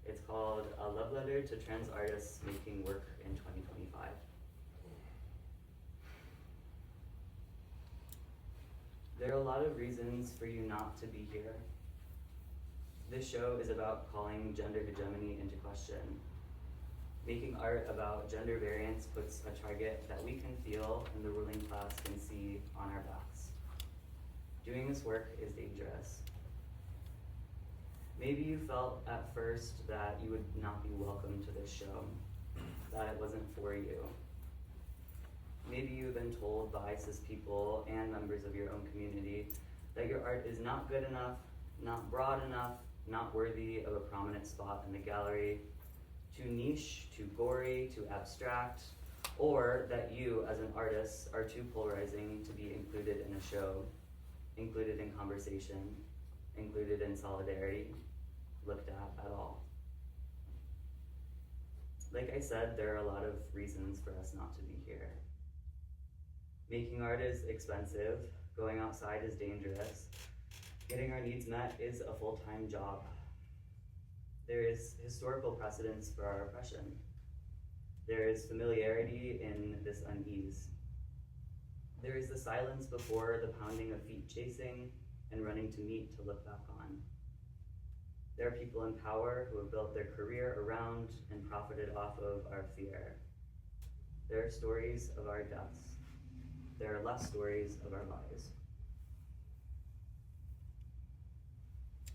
It's called A Love Letter to Trans Artists Making Work in 2025. There are a lot of reasons for you not to be here. This show is about calling gender hegemony into question. Making art about gender variance puts a target that we can feel and the ruling class can see on our backs. Doing this work is dangerous. Maybe you felt at first that you would not be welcome to this show, that it wasn't for you. Maybe you've been told by cis people and members of your own community that your art is not good enough, not broad enough, not worthy of a prominent spot in the gallery, too niche, too gory, too abstract, or that you as an artist are too polarizing to be included in a show, included in conversation, included in solidarity, looked at all. Like I said, there are a lot of reasons for us not to be here. Making art is expensive, going outside is dangerous, getting our needs met is a full-time job. There is historical precedence for our oppression. There is familiarity in this unease. There is the silence before the pounding of feet chasing and running to meet to look back on. There are people in power who have built their career around and profited off of our fear. There are stories of our deaths. There are less stories of our lives.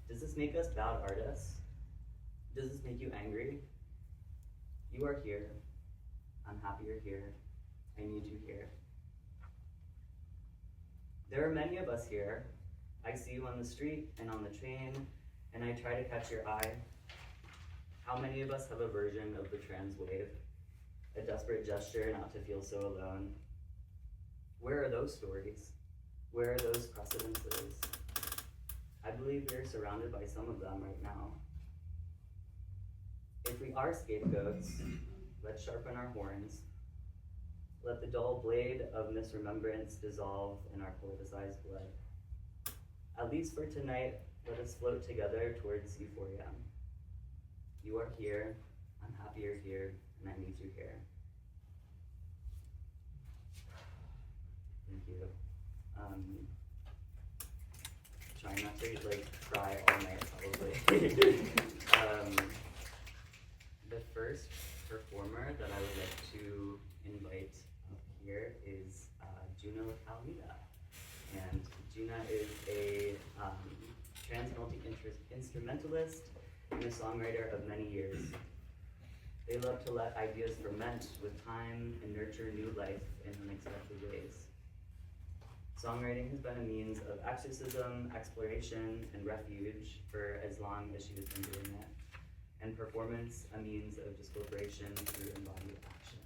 Does this make us bad artists? Does this make you angry? You are here. I'm happy you're here. I need you here. There are many of us here. I see you on the street and on the train, and I try to catch your eye. How many of us have a version of the trans wave? A desperate gesture not to feel so alone. Where are those stories? Where are those precedences? I believe we are surrounded by some of them right now. If we are scapegoats, let's sharpen our horns. Let the dull blade of misremembrance dissolve in our politicized blood. At least for tonight, let us float together towards euphoria. You are here, I'm happy you're here, and I need you here. Thank you. Trying not to cry all night probably. The first performer that I would like to invite up here is Juna Lacalmida. And Juna is a trans multi-instrumentalist and a songwriter of many years. They love to let ideas ferment with time and nurture new life in unexpected ways. Songwriting has been a means of exorcism, exploration, and refuge for as long as she has been doing it, and performance a means of discorporation through embodied action.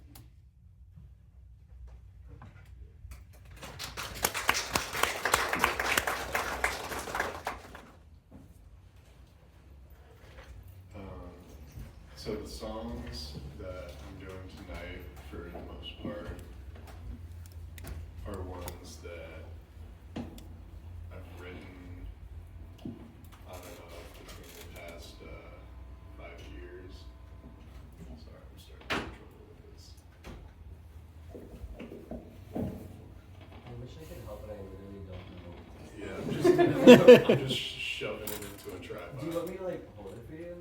So the songs that I'm doing tonight, for the most part, are ones that I've written on and off between the past 5 years. Sorry, I'm starting to have trouble with this. I wish I could help, but I literally don't know. Yeah, I'm just shoving it into a tripod. Do you want me to hold it for you?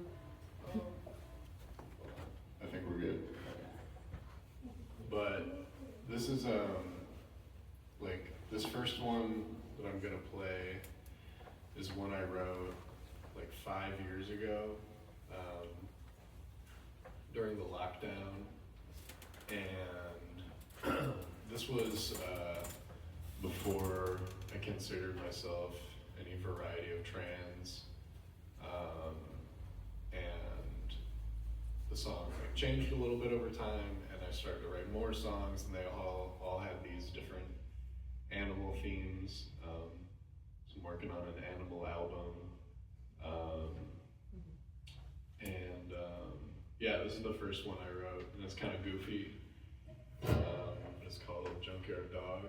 I think we're good. But this is this first one that I'm gonna play is one I wrote 5 years ago during the lockdown, and this was before I considered myself any variety of trans, and the song changed a little bit over time, and I started to write more songs, and they all had these different animal themes. So I'm working on an animal album, and yeah, this is the first one I wrote, and it's kind of goofy. It's called Junkyard Dog.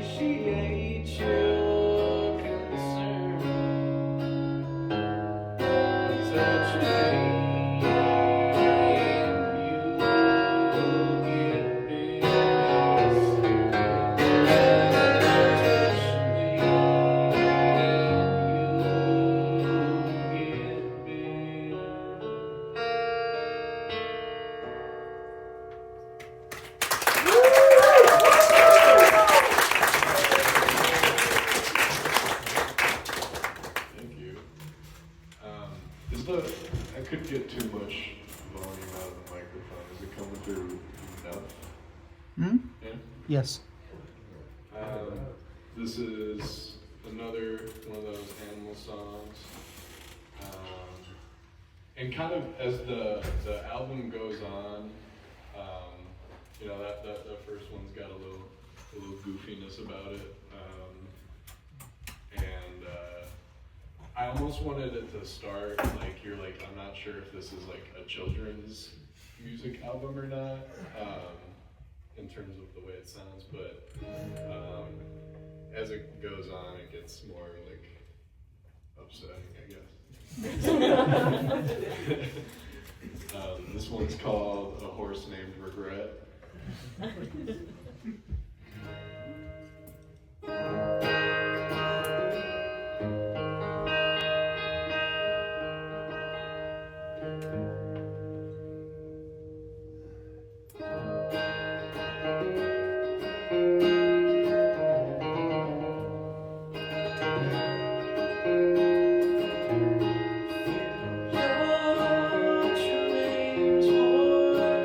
appreciate your concern. Touch me, you get big. Touch me, you get big. Thank you. I could get too much volume out of the microphone. Is it coming through enough? Hmm? Yeah. Yes. This is another one of those animal songs. And kind of as the album goes on, you know, that first one's got a little goofiness about it. And I almost wanted it to start like you're like, I'm not sure if this is like a children's music album or not, in terms of the way it sounds, but as it goes on, it gets more like upsetting, I guess. This one's called A Horse Named Regret. Your train's worn,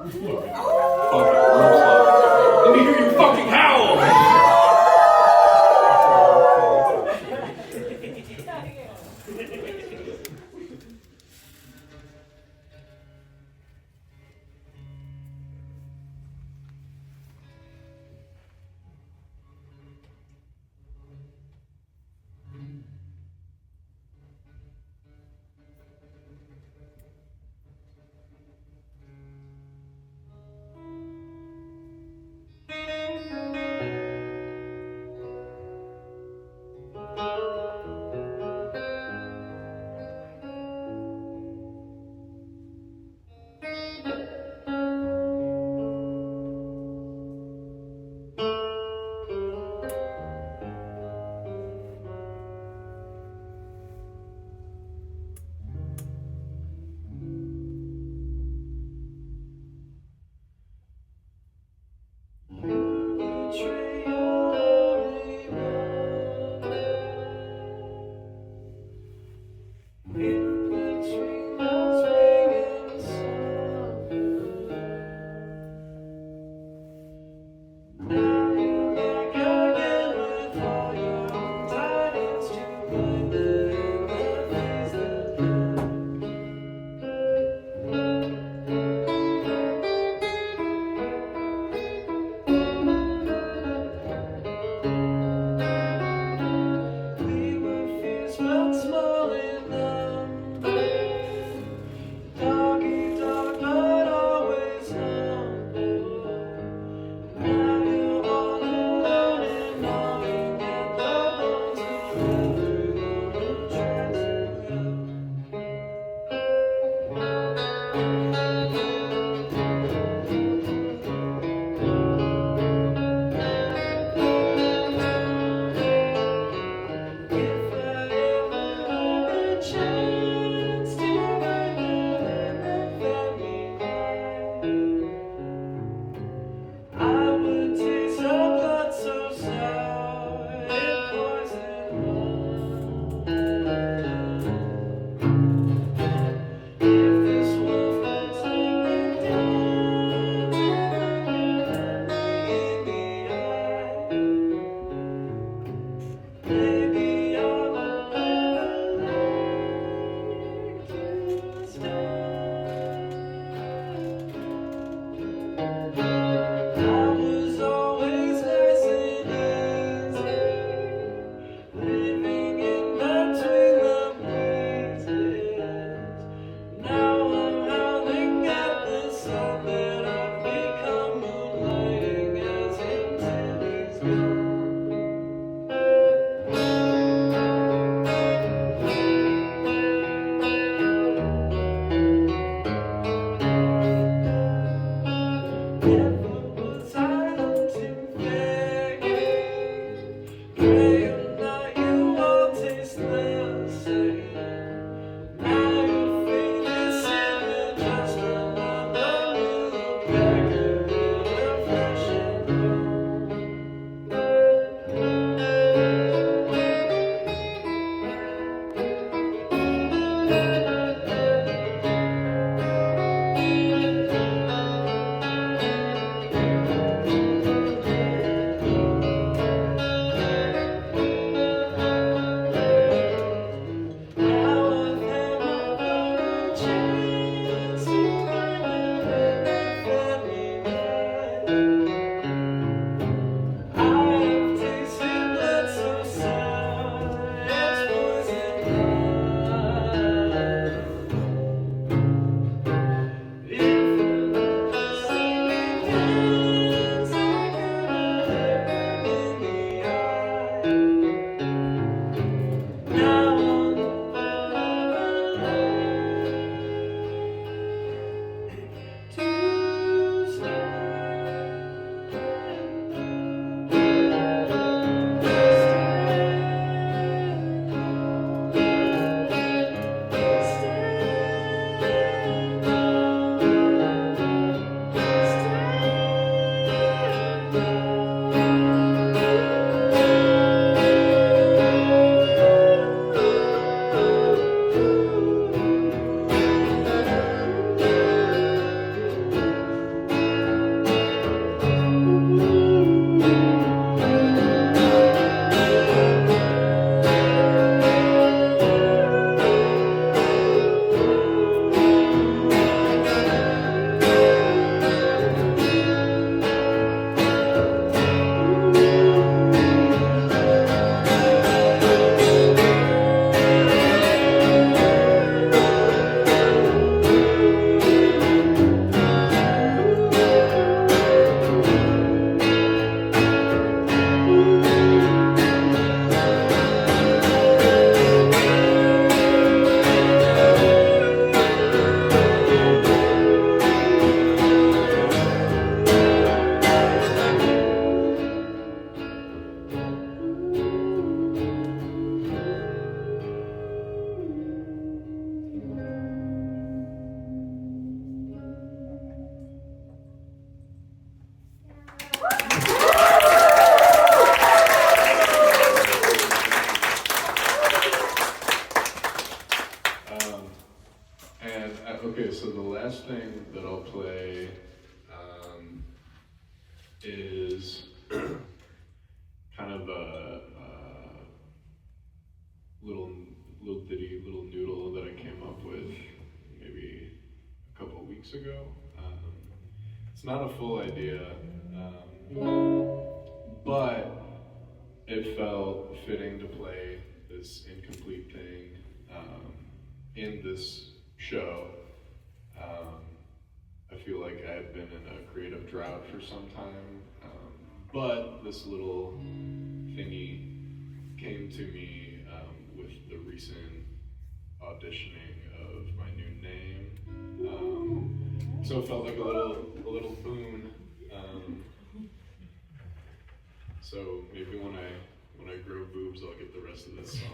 Let me hear you fucking howl! Okay, so the last thing that I'll play is kind of a little ditty, little noodle that I came up with maybe a couple of weeks ago. It's not a full idea, but it felt fitting to play this incomplete thing in this show. I feel like I had been in a creative drought for some time, but this little thingy came to me with the recent auditioning of my new name. So it felt like a little boon. So maybe when I grow boobs, I'll get the rest of this song.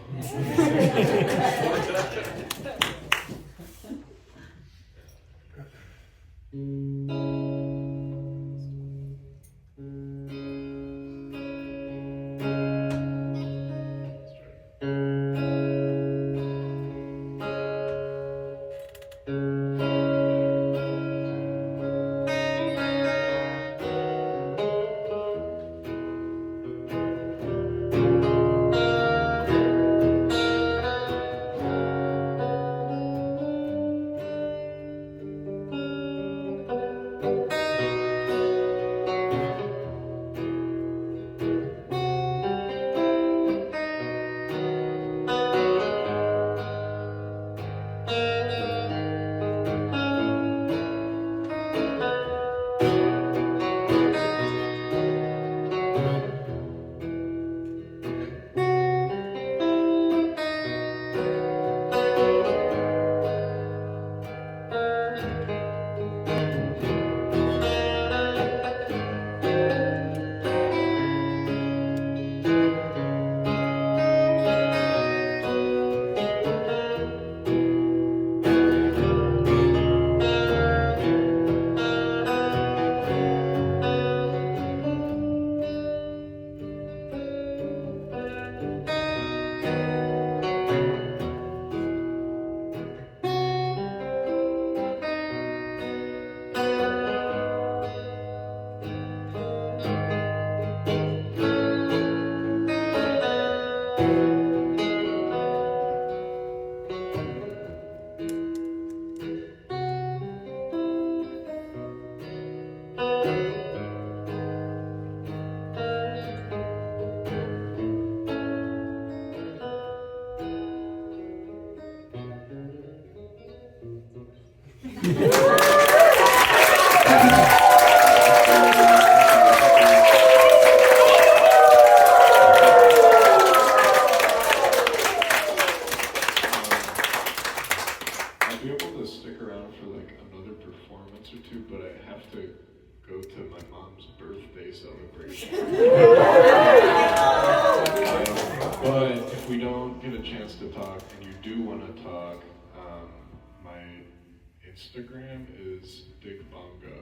Instagram is Big Bongo.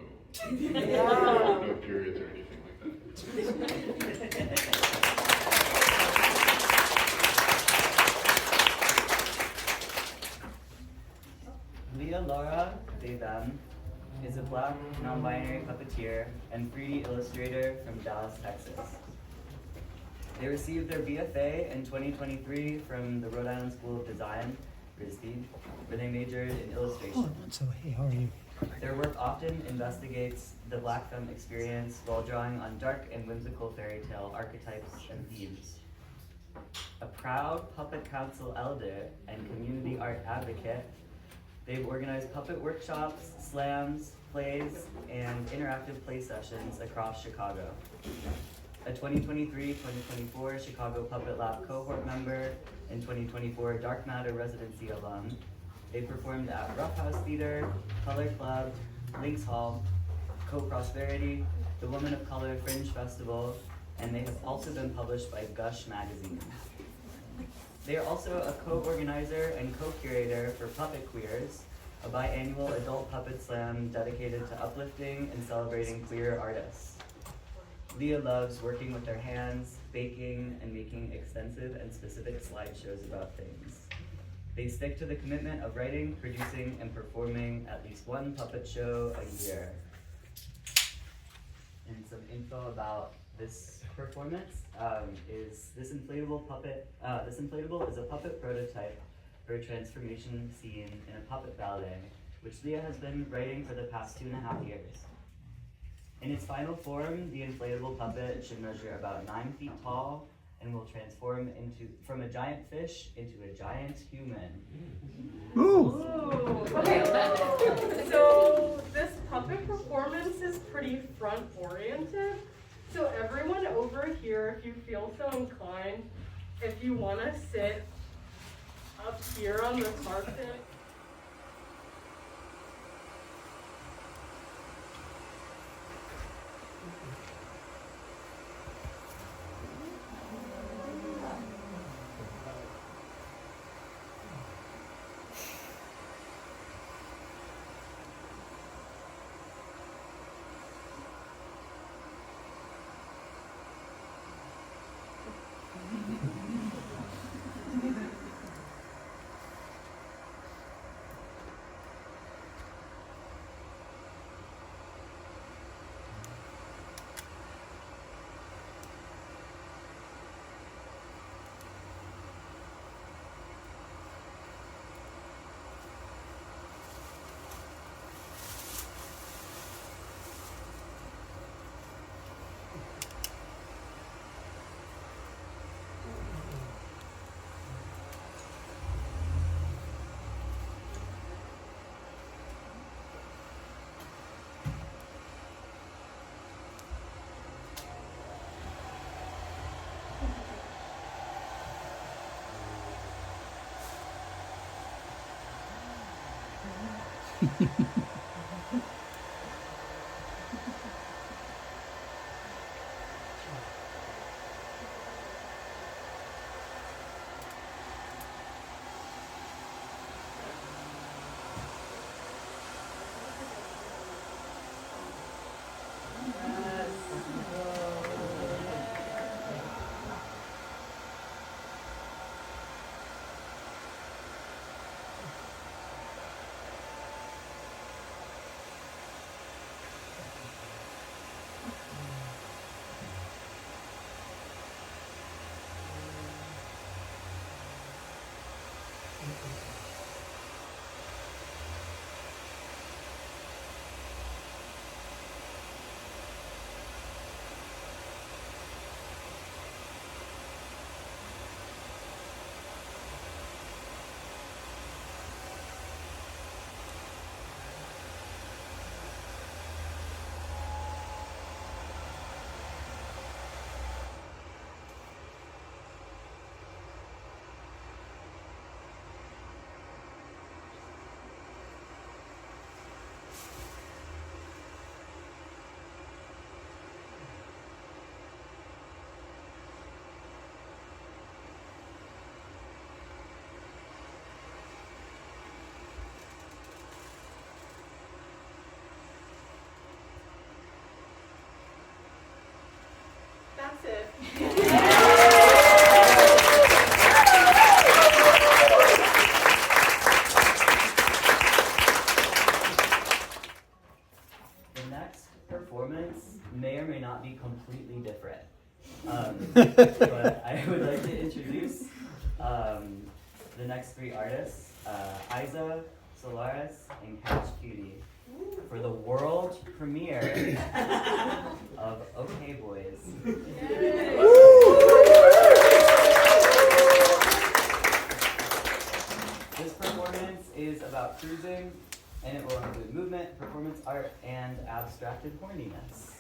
No periods or anything like that. Leah Laura Devan is a Black, non-binary puppeteer and 3D illustrator from Dallas, Texas. They received their BFA in 2023 from the Rhode Island School of Design, RISD, where they majored in illustration. So, hey, how are you? Their work often investigates the Black femme experience while drawing on dark and whimsical fairy tale archetypes and themes. A proud Puppet Council elder and community art advocate, they've organized puppet workshops, slams, plays, and interactive play sessions across Chicago. A 2023-2024 Chicago Puppet Lab cohort member and 2024 Dark Matter residency alum, they performed at Rough House Theater, Color Club, Lynx Hall, Co-Prosperity, the Women of Color Fringe Festival, and they have also been published by Gush magazine. They are also a co-organizer and co-curator for Puppet Queers, a biannual adult puppet slam dedicated to uplifting and celebrating queer artists. Leah loves working with her hands, baking, and making extensive and specific slideshows about things. They stick to the commitment of writing, producing, and performing at least one puppet show a year. And some info about this performance is this inflatable puppet. This inflatable is a puppet prototype for a transformation scene in a puppet ballet, which Leah has been writing for the past 2.5 years. In its final form, the inflatable puppet should measure about 9 feet tall and will transform from a giant fish into a giant human. Ooh. Okay, so this puppet performance is pretty front-oriented. So everyone over here, if you feel so inclined, if you want to sit up here on the carpet. That's it. The next performance may or may not be completely different. But I would like to introduce the next 3 artists, Isa, Solaris, and Couch Cutie, for the world premiere of OK Boys. This performance is about cruising, and it will include movement, performance art, and abstracted horniness.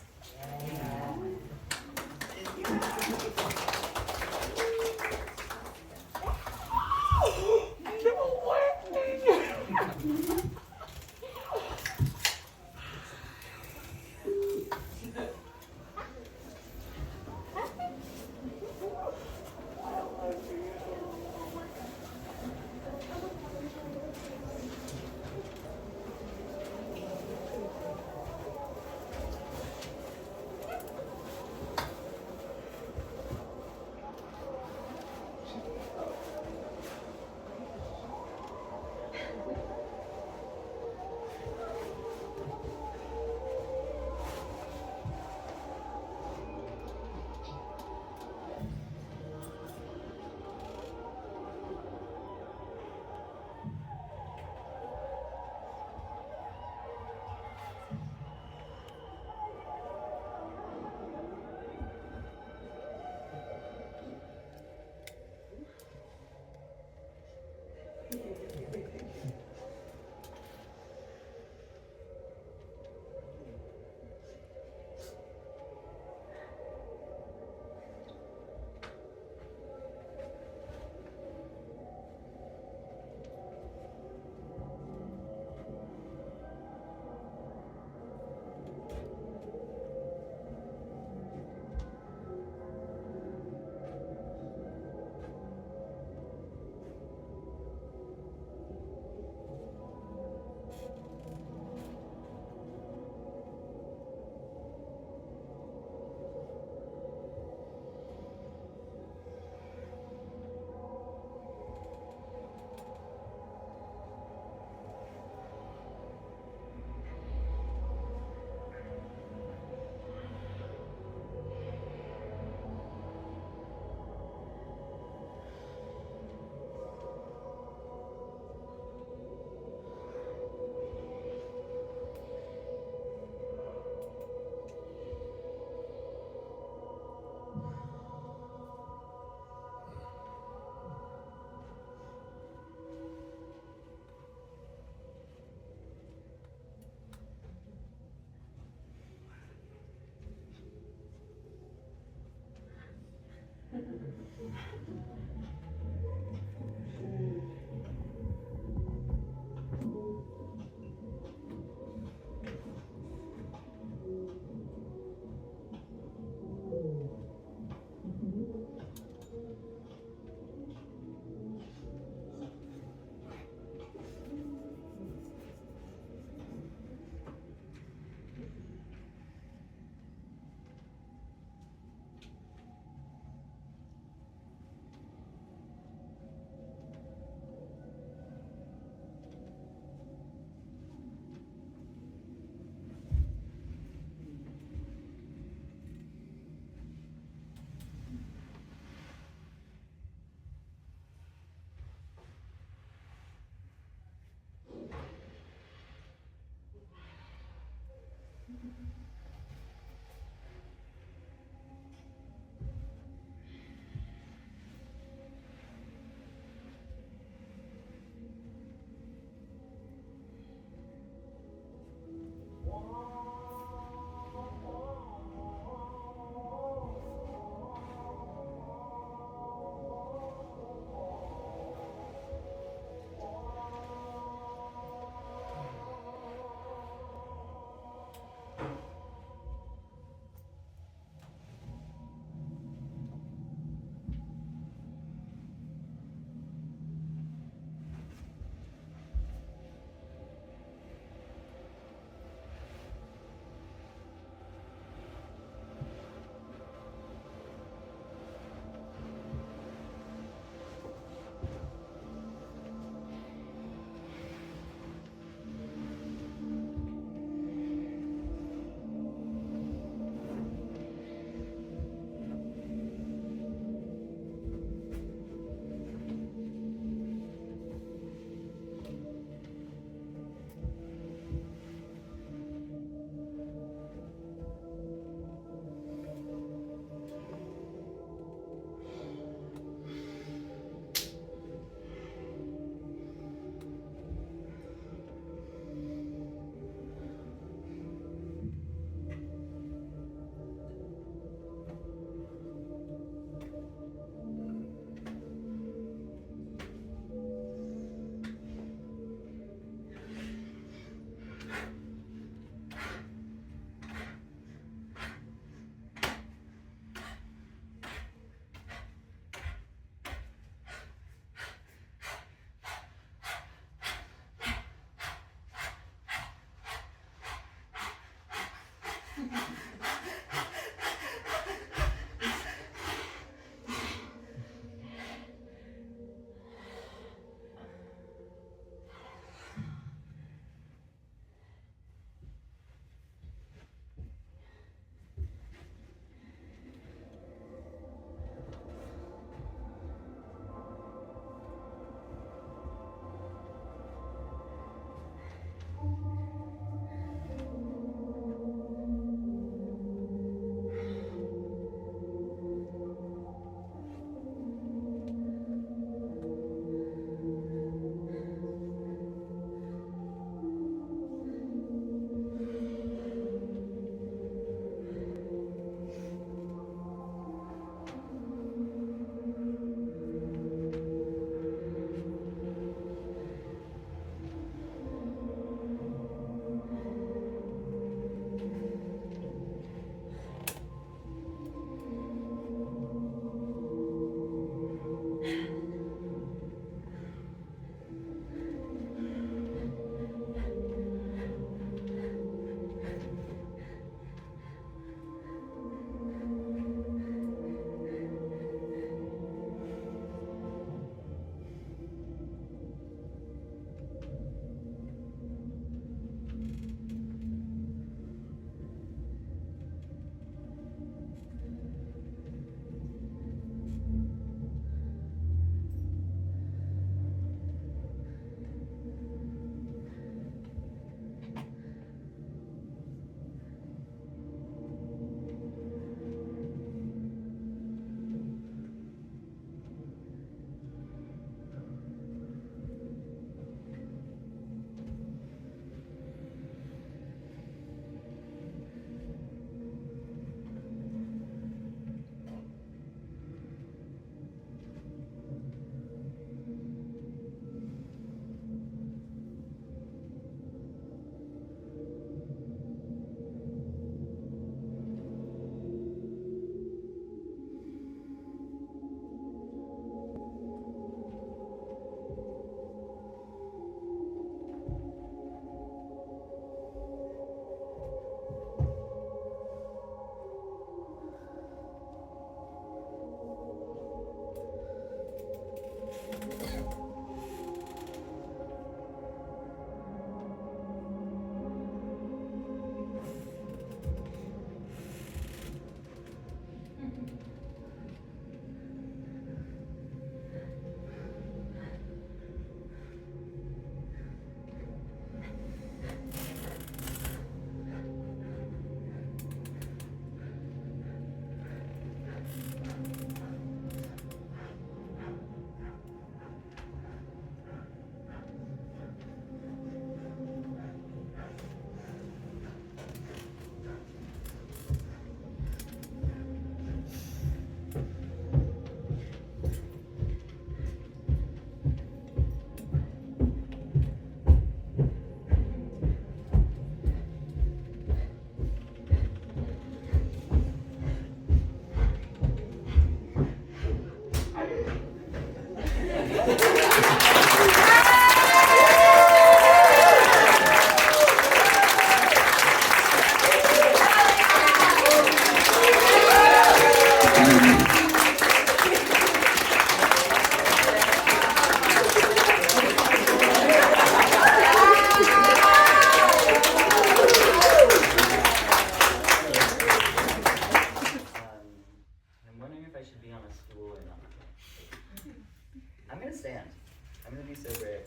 gonna be so great.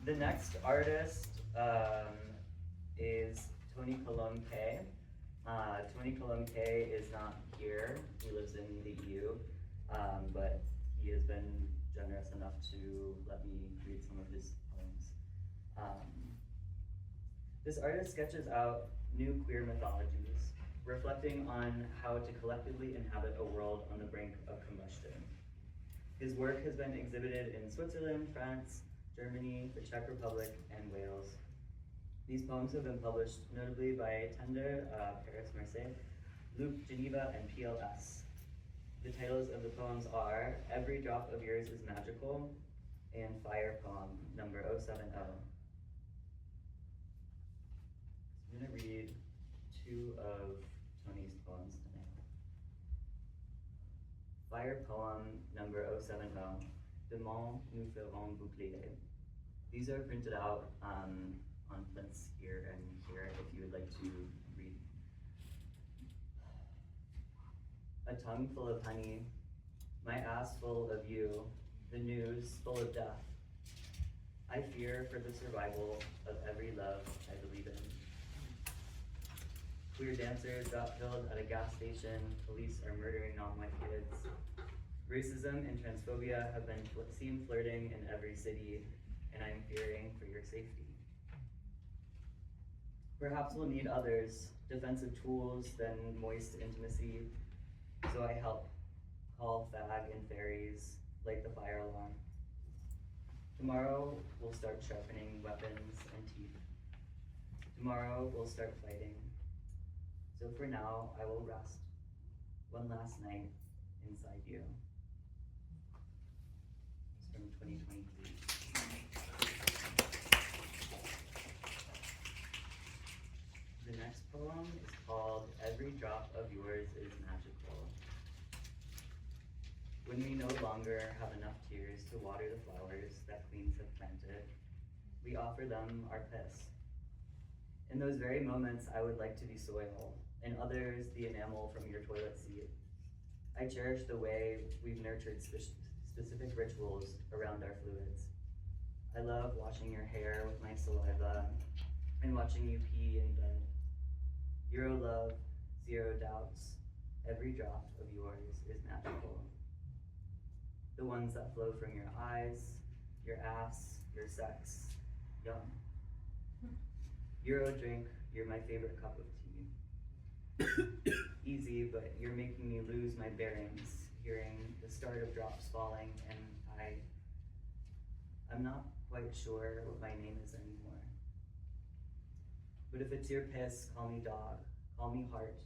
The next artist is Tony Colombe. Tony Colombe is not here. He lives in the EU, but he has been generous enough to let me read some of his poems. This artist sketches out new queer mythologies, reflecting on how to collectively inhabit a world on the brink of combustion. His work has been exhibited in Switzerland, France, Germany, the Czech Republic, and Wales. These poems have been published notably by Tender, Paris, Marseille, Loop, Geneva, and PLS. The titles of the poems are Every Drop of Yours is Magical and Fire Poem number 070. I'm gonna read two of Tony's poems tonight. Fire Poem number 070, Demain nous ferons bouclier. These are printed out on plinths here and here if you would like to read. A tongue full of honey, my ass full of you, the news full of death. I fear for the survival of every love I believe in. Queer dancers got killed at a gas station, police are murdering non-white kids. Racism and transphobia have been seen flirting in every city, and I'm fearing for your safety. Perhaps we'll need others, defensive tools, than moist intimacy, so I help call fag and fairies, light the fire alarm. Tomorrow we'll start sharpening weapons and teeth. Tomorrow we'll start fighting. So for now, I will rest one last night inside you. It's from 2023. The next poem is called Every Drop of Yours is Magical. When we no longer have enough tears to water the flowers that queens have planted, we offer them our piss. In those very moments, I would like to be soil, and others the enamel from your toilet seat. I cherish the way we've nurtured specific rituals around our fluids. I love washing your hair with my saliva and watching you pee in bed. Euro love, zero doubts. Every drop of yours is magical. The ones that flow from your eyes, your ass, your sex, yum. Euro drink, you're my favorite cup of tea. Easy, but you're making me lose my bearings, hearing the start of drops falling, and I'm not quite sure what my name is anymore. But if it's your piss, call me dog, call me heart,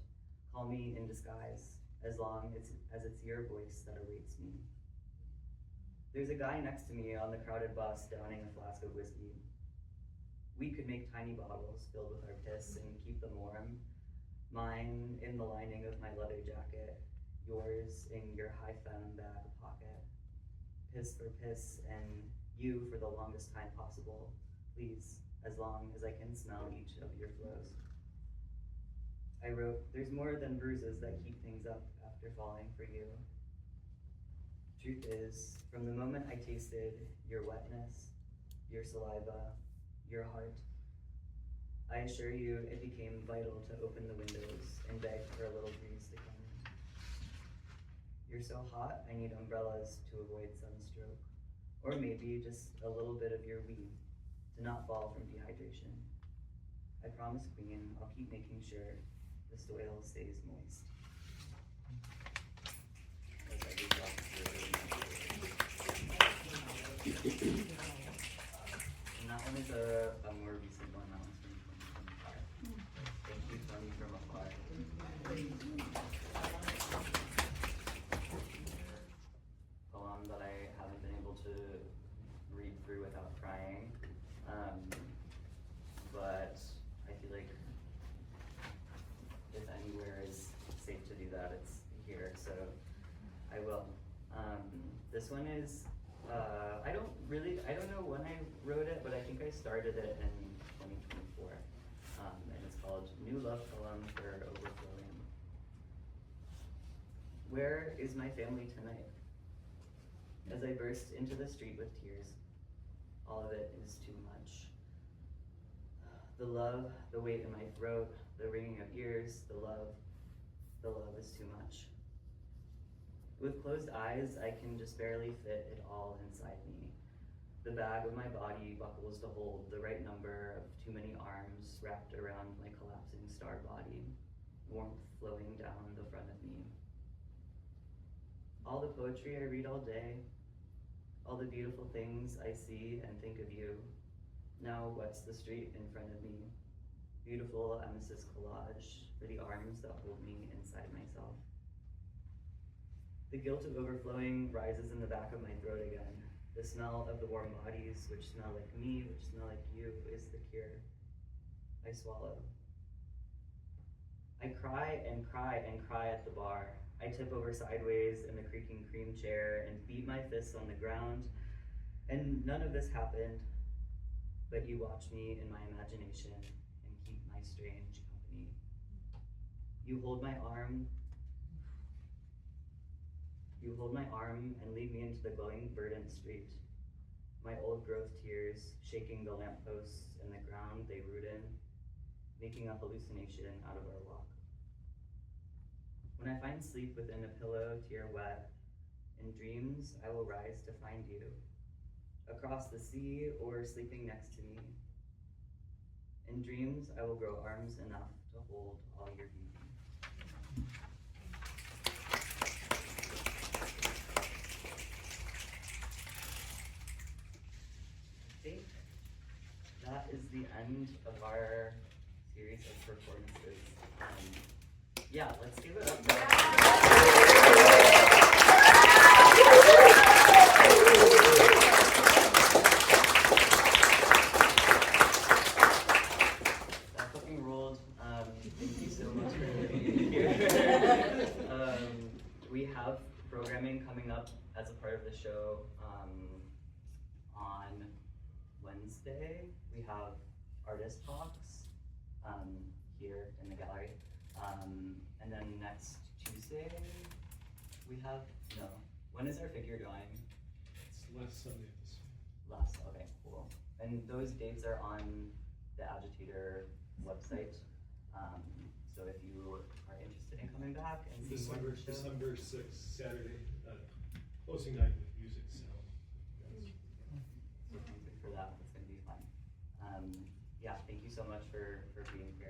call me in disguise, as long as it's your voice that awaits me. There's a guy next to me on the crowded bus downing a flask of whiskey. We could make tiny bottles filled with our piss and keep them warm. Mine in the lining of my leather jacket, yours in your high femme bag pocket. Piss for piss, and you for the longest time possible, please, as long as I can smell each of your flows. I wrote, there's more than bruises that heat things up after falling for you. Truth is, from the moment I tasted your wetness, your saliva, your heart, I assure you it became vital to open the windows and beg for a little breeze to come in. You're so hot, I need umbrellas to avoid sunstroke, or maybe just a little bit of your weed to not fall from dehydration. I promise, Queen, I'll keep making sure the soil stays moist. As I do drop and that one is a more recent one, that one's from 2025. Thank you, Tony, from afar. Poem that I haven't been able to read through without crying, but I feel like if anywhere is safe to do that, it's here, so I will. This one is, I don't know when I wrote it, but I think I started it in 2024, and it's called New Love Poem for Overflowing. Where is my family tonight? as I burst into the street with tears. All of it is too much. The love, the weight in my throat, the ringing of ears, the love is too much. With closed eyes, I can just barely fit it all inside me. The bag of my body buckles to hold the right number of too many arms wrapped around my collapsing star body, warmth flowing down the front of me. All the poetry I read all day, all the beautiful things I see and think of you, now what's the street in front of me? Beautiful amethyst collage for the arms that hold me inside myself. The guilt of overflowing rises in the back of my throat again. The smell of the warm bodies, which smell like me, which smell like you, is the cure. I swallow. I cry and cry and cry at the bar. I tip over sideways in the creaking cream chair and beat my fists on the ground. And none of this happened, but you watch me in my imagination and keep my strange company. You hold my arm and lead me into the glowing, verdant street. My old growth tears shaking the lampposts and the ground they root in, making a hallucination out of our walk. When I find sleep within a pillow tear wet, in dreams I will rise to find you, across the sea or sleeping next to me. In dreams I will grow arms enough to hold all your beauty. That is the end of our series of performances. Yeah, let's give it up. That fucking ruled. Thank you so much for being here. We have programming coming up as a part of the show on Wednesday. We have artist talks here in the gallery. And then next Tuesday, we have, no, when is our figure going? It's last Sunday of this week. Okay, cool. And those dates are on the Agitator website. So if you are interested in coming back and seeing what December 6th, Saturday, closing night with music, so. for that, it's gonna be fun. Yeah, thank you so much for being here.